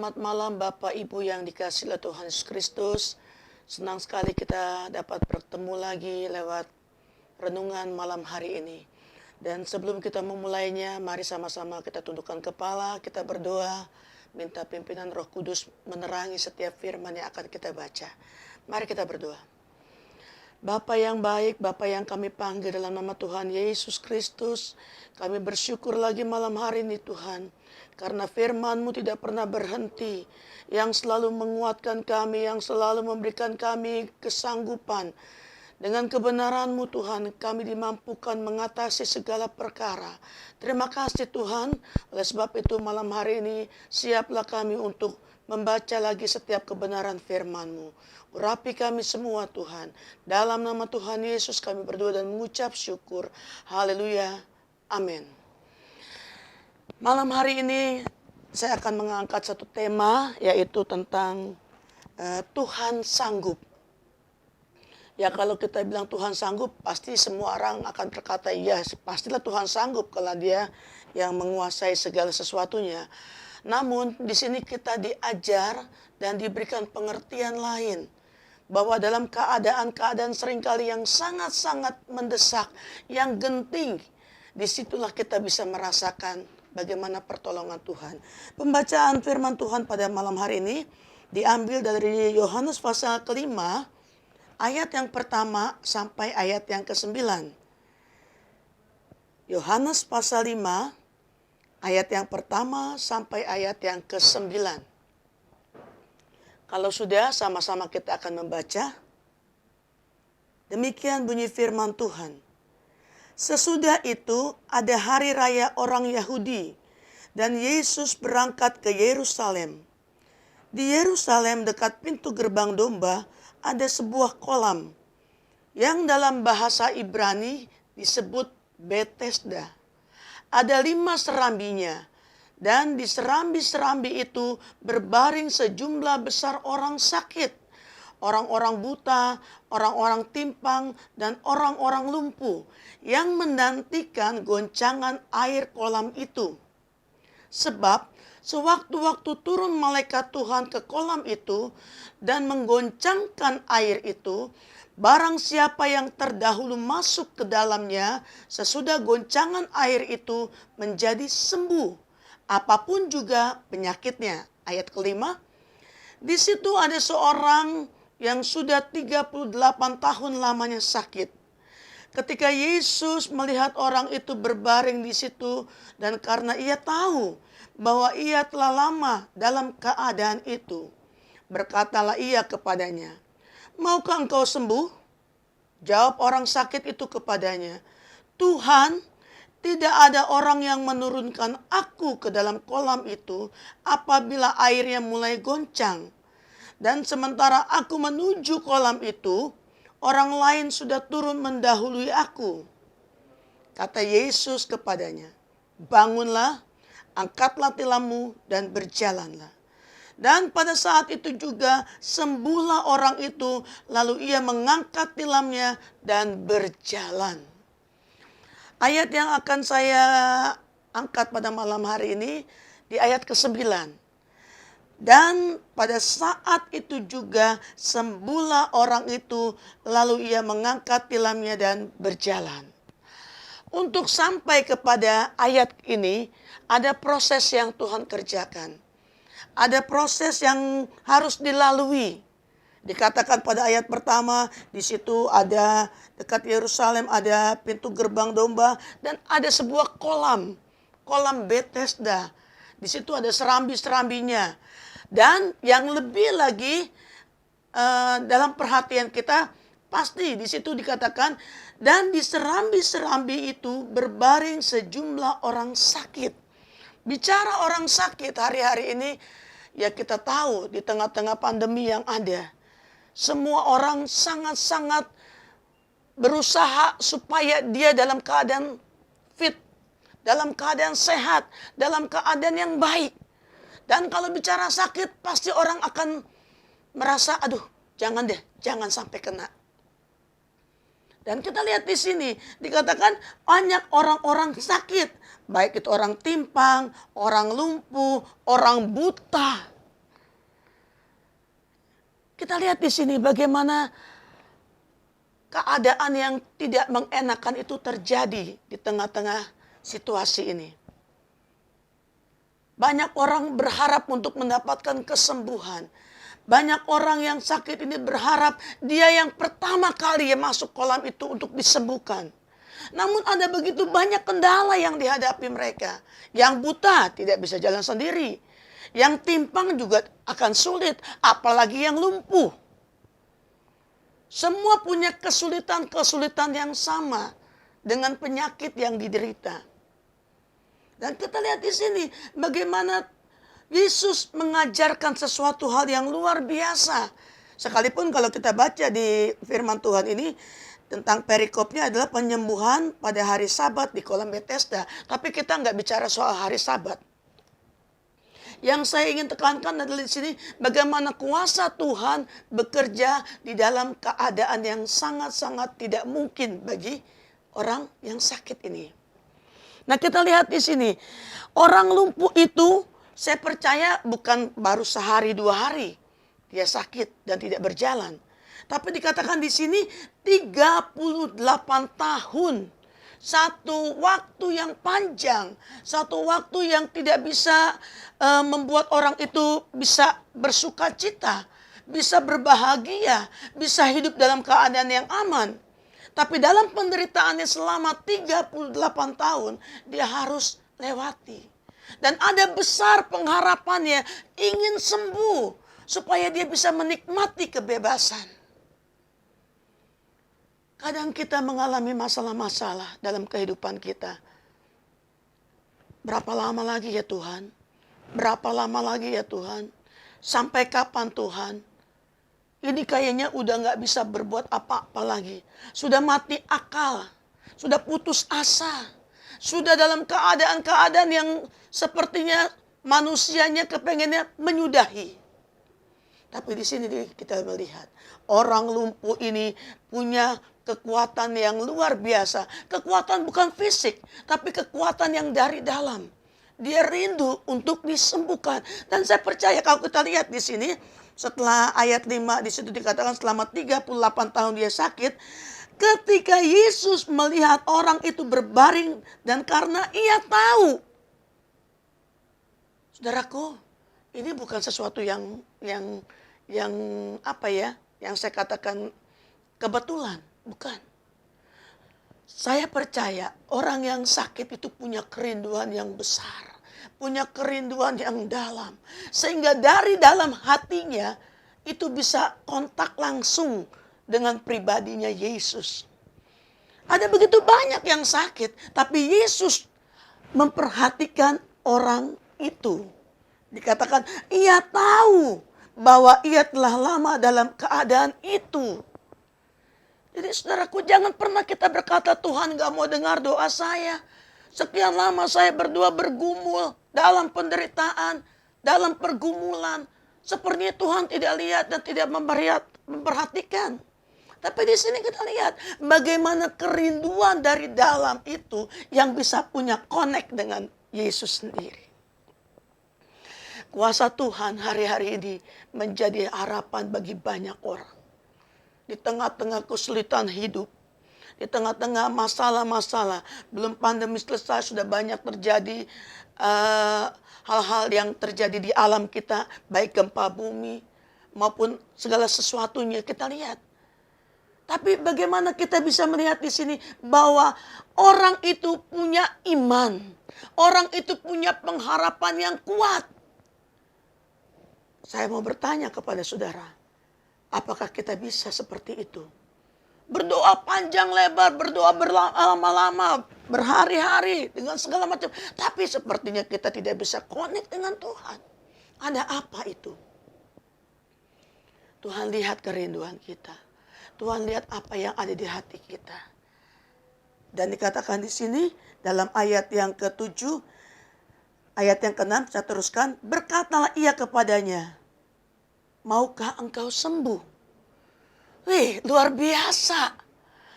Selamat malam Bapak Ibu yang dikasihi oleh Tuhan Yesus Kristus. Senang sekali kita dapat bertemu lagi lewat renungan malam hari ini. Dan sebelum kita memulainya, mari sama-sama kita tundukkan kepala, kita berdoa, minta pimpinan Roh Kudus menerangi setiap firman yang akan kita baca. Mari kita berdoa. Bapa yang baik, Bapa yang kami panggil dalam nama Tuhan Yesus Kristus, kami bersyukur lagi malam hari ini Tuhan, karena firman-Mu tidak pernah berhenti, yang selalu menguatkan kami, yang selalu memberikan kami kesanggupan. Dengan kebenaran-Mu Tuhan, kami dimampukan mengatasi segala perkara. Terima kasih Tuhan, oleh sebab itu malam hari ini siaplah kami untuk membaca lagi setiap kebenaran firman-Mu. Urapi kami semua Tuhan. Dalam nama Tuhan Yesus kami berdoa dan mengucap syukur. Haleluya. Amin. Malam hari ini saya akan mengangkat satu tema, yaitu tentang Tuhan sanggup. Ya, kalau kita bilang Tuhan sanggup, pasti semua orang akan berkata, ya pastilah Tuhan sanggup kalau Dia yang menguasai segala sesuatunya. Namun di sini kita diajar dan diberikan pengertian lain, bahwa dalam keadaan-keadaan seringkali yang sangat-sangat mendesak, yang genting, disitulah kita bisa merasakan bagaimana pertolongan Tuhan. Pembacaan firman Tuhan pada malam hari ini diambil dari Yohanes pasal kelima, ayat yang pertama sampai ayat yang ke-9. Yohanes pasal 5, ayat yang pertama sampai ayat yang ke-9. Kalau sudah, sama-sama kita akan membaca. Demikian bunyi firman Tuhan. Sesudah itu ada hari raya orang Yahudi, dan Yesus berangkat ke Yerusalem. Di Yerusalem dekat pintu gerbang domba ada sebuah kolam, yang dalam bahasa Ibrani disebut Betesda. Ada 5 serambinya. Dan di serambi-serambi itu berbaring sejumlah besar orang sakit, orang-orang buta, orang-orang timpang, dan orang-orang lumpuh yang menantikan goncangan air kolam itu. Sebab sewaktu-waktu turun malaikat Tuhan ke kolam itu dan menggoncangkan air itu, barang siapa yang terdahulu masuk ke dalamnya sesudah goncangan air itu menjadi sembuh, apapun juga penyakitnya. Ayat kelima, di situ ada seorang yang sudah 38 tahun lamanya sakit. Ketika Yesus melihat orang itu berbaring di situ, dan karena ia tahu bahwa ia telah lama dalam keadaan itu, berkatalah ia kepadanya, "Maukah engkau sembuh?" Jawab orang sakit itu kepadanya, "Tuhan, tidak ada orang yang menurunkan aku ke dalam kolam itu apabila airnya mulai goncang. Dan sementara aku menuju kolam itu, orang lain sudah turun mendahului aku." Kata Yesus kepadanya, "Bangunlah, angkatlah tilammu dan berjalanlah." Dan pada saat itu juga sembuhlah orang itu, lalu ia mengangkat tilamnya dan berjalan. Ayat yang akan saya angkat pada malam hari ini di ayat ke-9. Dan pada saat itu juga sembuhlah orang itu, lalu ia mengangkat tilamnya dan berjalan. Untuk sampai kepada ayat ini, ada proses yang Tuhan kerjakan. Ada proses yang harus dilalui. Dikatakan pada ayat pertama, di situ ada dekat Yerusalem ada pintu gerbang domba dan ada sebuah kolam Betesda. Di situ ada serambi-serambinya. Dan yang lebih lagi dalam perhatian kita, pasti di situ dikatakan, dan di serambi-serambi itu berbaring sejumlah orang sakit. Bicara orang sakit hari-hari ini, ya kita tahu di tengah-tengah pandemi yang ada, semua orang sangat-sangat berusaha supaya dia dalam keadaan fit, dalam keadaan sehat, dalam keadaan yang baik. Dan kalau bicara sakit, pasti orang akan merasa, aduh jangan deh, jangan sampai kena. Dan kita lihat di sini, dikatakan banyak orang-orang sakit. Baik itu orang timpang, orang lumpuh, orang buta. Kita lihat di sini bagaimana keadaan yang tidak mengenakan itu terjadi di tengah-tengah situasi ini. Banyak orang berharap untuk mendapatkan kesembuhan. Banyak orang yang sakit ini berharap dia yang pertama kali yang masuk kolam itu untuk disembuhkan. Namun ada begitu banyak kendala yang dihadapi mereka. Yang buta tidak bisa jalan sendiri. Yang timpang juga akan sulit, apalagi yang lumpuh. Semua punya kesulitan-kesulitan yang sama dengan penyakit yang diderita. Dan kita lihat di sini bagaimana Yesus mengajarkan sesuatu hal yang luar biasa. Sekalipun kalau kita baca di firman Tuhan ini tentang perikopnya adalah penyembuhan pada hari Sabat di kolam Bethesda. Tapi kita nggak bicara soal hari Sabat. Yang saya ingin tekankan adalah di sini bagaimana kuasa Tuhan bekerja di dalam keadaan yang sangat-sangat tidak mungkin bagi orang yang sakit ini. Nah, kita lihat di sini, orang lumpuh itu saya percaya bukan baru sehari 2 hari dia sakit dan tidak berjalan. Tapi dikatakan di sini 38 tahun. Satu waktu yang panjang, satu waktu yang tidak bisa membuat orang itu bisa bersuka cita, bisa berbahagia, bisa hidup dalam keadaan yang aman. Tapi dalam penderitaannya selama 38 tahun, dia harus lewati. Dan ada besar pengharapannya, ingin sembuh, supaya dia bisa menikmati kebebasan. Kadang kita mengalami masalah-masalah dalam kehidupan kita. Berapa lama lagi ya Tuhan? Berapa lama lagi ya Tuhan? Sampai kapan Tuhan? Ini kayaknya udah gak bisa berbuat apa-apa lagi. Sudah mati akal. Sudah putus asa. Sudah dalam keadaan-keadaan yang sepertinya manusianya kepengennya menyudahi. Tapi di sini kita melihat orang lumpuh ini punya kekuatan yang luar biasa. Kekuatan bukan fisik, tapi kekuatan yang dari dalam. Dia rindu untuk disembuhkan. Dan saya percaya kalau kita lihat di sini, setelah ayat 5 di situ dikatakan selama 38 tahun dia sakit. Ketika Yesus melihat orang itu berbaring dan karena ia tahu. Saudaraku, ini bukan sesuatu yang apa ya? Yang saya katakan kebetulan, bukan. Saya percaya orang yang sakit itu punya kerinduan yang besar. Punya kerinduan yang dalam. Sehingga dari dalam hatinya itu bisa kontak langsung dengan pribadinya Yesus. Ada begitu banyak yang sakit. Tapi Yesus memperhatikan orang itu. Dikatakan ia tahu bahwa ia telah lama dalam keadaan itu. Jadi saudaraku, jangan pernah kita berkata Tuhan gak mau dengar doa saya. Sekian lama saya berdoa bergumul dalam penderitaan, dalam pergumulan. Sepertinya Tuhan tidak lihat dan tidak memperhatikan. Tapi di sini kita lihat bagaimana kerinduan dari dalam itu yang bisa punya connect dengan Yesus sendiri. Kuasa Tuhan hari-hari ini menjadi harapan bagi banyak orang. Di tengah-tengah kesulitan hidup. Di tengah-tengah masalah-masalah. Belum pandemi selesai sudah banyak terjadi hal-hal yang terjadi di alam kita. Baik gempa bumi maupun segala sesuatunya kita lihat. Tapi bagaimana kita bisa melihat di sini bahwa orang itu punya iman. Orang itu punya pengharapan yang kuat. Saya mau bertanya kepada saudara, apakah kita bisa seperti itu? Berdoa panjang lebar, berdoa berlama-lama, berhari-hari dengan segala macam. Tapi sepertinya kita tidak bisa connect dengan Tuhan. Ada apa itu? Tuhan lihat kerinduan kita. Tuhan lihat apa yang ada di hati kita. Dan dikatakan di sini dalam ayat yang ke-7, ayat yang ke-6 saya teruskan. Berkatalah ia kepadanya, maukah engkau sembuh? Wih, luar biasa.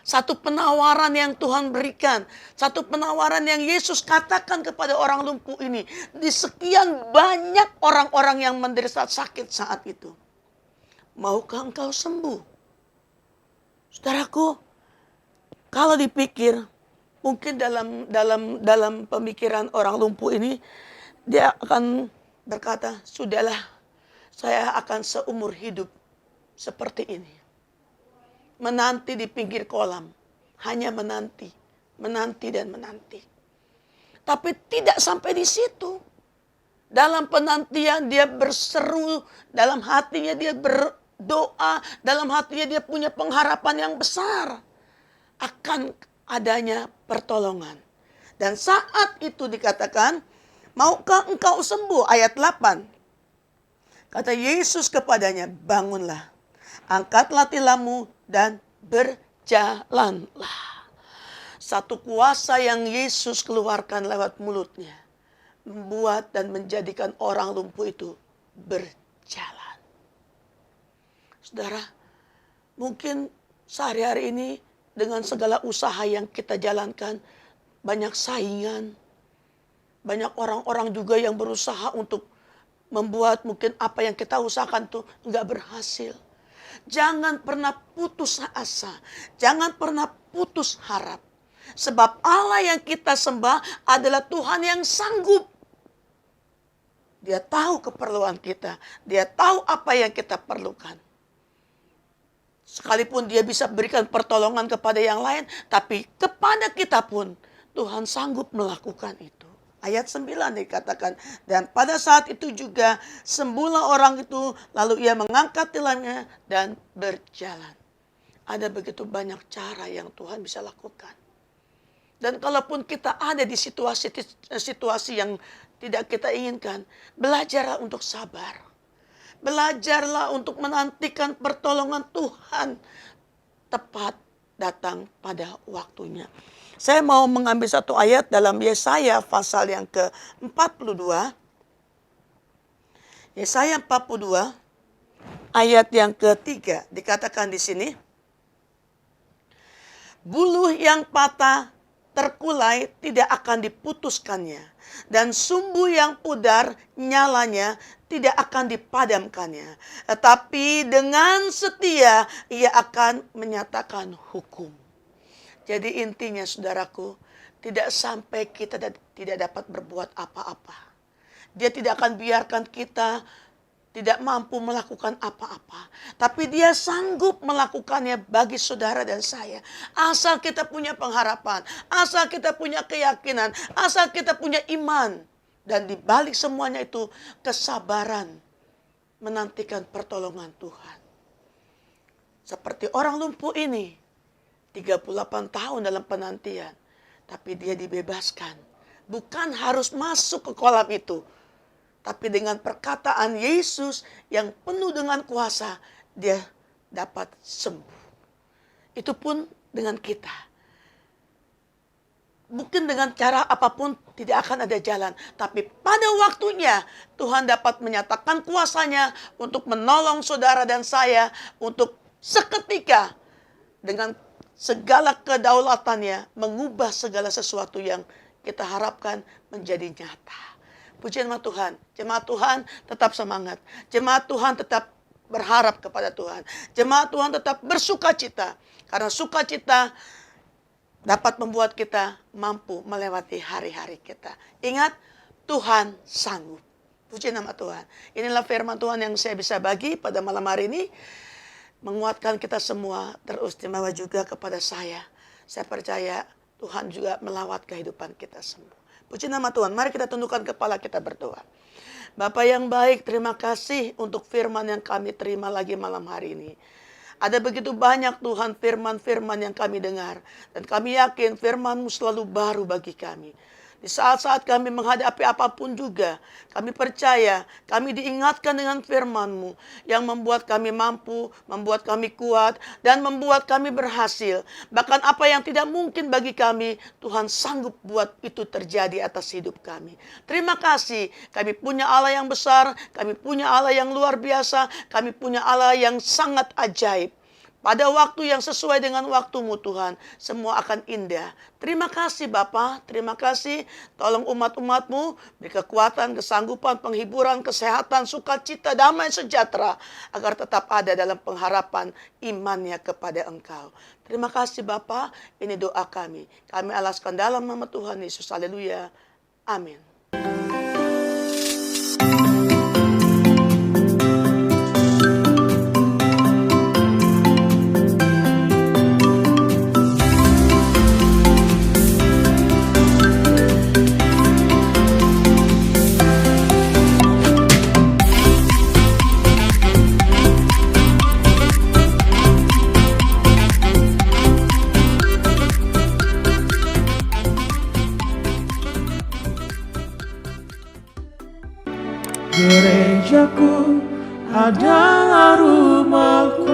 Satu penawaran yang Tuhan berikan. Satu penawaran yang Yesus katakan kepada orang lumpuh ini. Di sekian banyak orang-orang yang menderita sakit saat itu. maukah engkau sembuh? Saudaraku, kalau dipikir, mungkin dalam pemikiran orang lumpuh ini, dia akan berkata, sudahlah, saya akan seumur hidup seperti ini. Menanti di pinggir kolam, hanya menanti dan menanti. Tapi tidak sampai di situ. Dalam penantian dia berseru, dalam hatinya dia berdoa, dalam hatinya dia punya pengharapan yang besar akan adanya pertolongan. Dan saat itu dikatakan, maukah engkau sembuh? Ayat 8. Kata Yesus kepadanya, bangunlah, angkatlah tilammu dan berjalanlah. Satu kuasa yang Yesus keluarkan lewat mulutnya membuat dan menjadikan orang lumpuh itu berjalan. Saudara, mungkin sehari-hari ini dengan segala usaha yang kita jalankan, banyak saingan, banyak orang-orang juga yang berusaha untuk membuat mungkin apa yang kita usahakan tuh nggak berhasil. Jangan pernah putus asa, jangan pernah putus harap. Sebab Allah yang kita sembah adalah Tuhan yang sanggup. Dia tahu keperluan kita. Dia tahu apa yang kita perlukan. Sekalipun dia bisa berikan pertolongan kepada yang lain, tapi kepada kita pun Tuhan sanggup melakukan itu. Ayat 9 dikatakan, dan pada saat itu juga sembuhlah orang itu, lalu ia mengangkat tilamnya dan berjalan. Ada begitu banyak cara yang Tuhan bisa lakukan. Dan kalaupun kita ada di situasi yang tidak kita inginkan, belajarlah untuk sabar. Belajarlah untuk menantikan pertolongan Tuhan tepat datang pada waktunya. Saya mau mengambil satu ayat dalam Yesaya pasal yang ke-42. Yesaya 42 ayat yang ketiga dikatakan di sini, buluh yang patah terkulai tidak akan diputuskannya, dan sumbu yang pudar nyalanya tidak akan dipadamkannya. Tetapi dengan setia ia akan menyatakan hukum. Jadi intinya saudaraku, tidak sampai kita tidak dapat berbuat apa-apa. Dia tidak akan biarkan kita tidak mampu melakukan apa-apa. Tapi dia sanggup melakukannya bagi saudara dan saya. Asal kita punya pengharapan. Asal kita punya keyakinan. Asal kita punya iman. Dan di balik semuanya itu kesabaran. Menantikan pertolongan Tuhan. Seperti orang lumpuh ini. 38 tahun dalam penantian. Tapi dia dibebaskan. Bukan harus masuk ke kolam itu. Tapi dengan perkataan Yesus yang penuh dengan kuasa, dia dapat sembuh. Itu pun dengan kita. Mungkin dengan cara apapun tidak akan ada jalan. Tapi pada waktunya Tuhan dapat menyatakan kuasanya untuk menolong saudara dan saya. Untuk seketika dengan segala kedaulatannya mengubah segala sesuatu yang kita harapkan menjadi nyata. Pujian nama Tuhan. Jemaat Tuhan tetap semangat. Jemaat Tuhan tetap berharap kepada Tuhan. Jemaat Tuhan tetap bersuka cita. Karena sukacita dapat membuat kita mampu melewati hari-hari kita. Ingat, Tuhan sanggup. Puji nama Tuhan. Inilah firman Tuhan yang saya bisa bagi pada malam hari ini. Menguatkan kita semua, teristimewa juga kepada saya. Saya percaya Tuhan juga melawat kehidupan kita semua. Puji nama Tuhan. Mari kita tundukkan kepala kita berdoa. Bapa yang baik, terima kasih untuk firman yang kami terima lagi malam hari ini. Ada begitu banyak Tuhan firman-firman yang kami dengar. Dan kami yakin firman-Mu selalu baru bagi kami. Di saat-saat kami menghadapi apapun juga, kami percaya, kami diingatkan dengan firman-Mu yang membuat kami mampu, membuat kami kuat, dan membuat kami berhasil. Bahkan apa yang tidak mungkin bagi kami, Tuhan sanggup buat itu terjadi atas hidup kami. Terima kasih, kami punya Allah yang besar, kami punya Allah yang luar biasa, kami punya Allah yang sangat ajaib. pada waktu yang sesuai dengan waktu-Mu Tuhan, semua akan indah. Terima kasih Bapa, terima kasih. Tolong umat-umat-Mu, beri kekuatan, kesanggupan, penghiburan, kesehatan, sukacita, damai, sejahtera, agar tetap ada dalam pengharapan imannya kepada Engkau. Terima kasih Bapa, ini doa kami. Kami alaskan dalam nama Tuhan Yesus. Haleluya. Amin. Gerejaku adalah rumahku,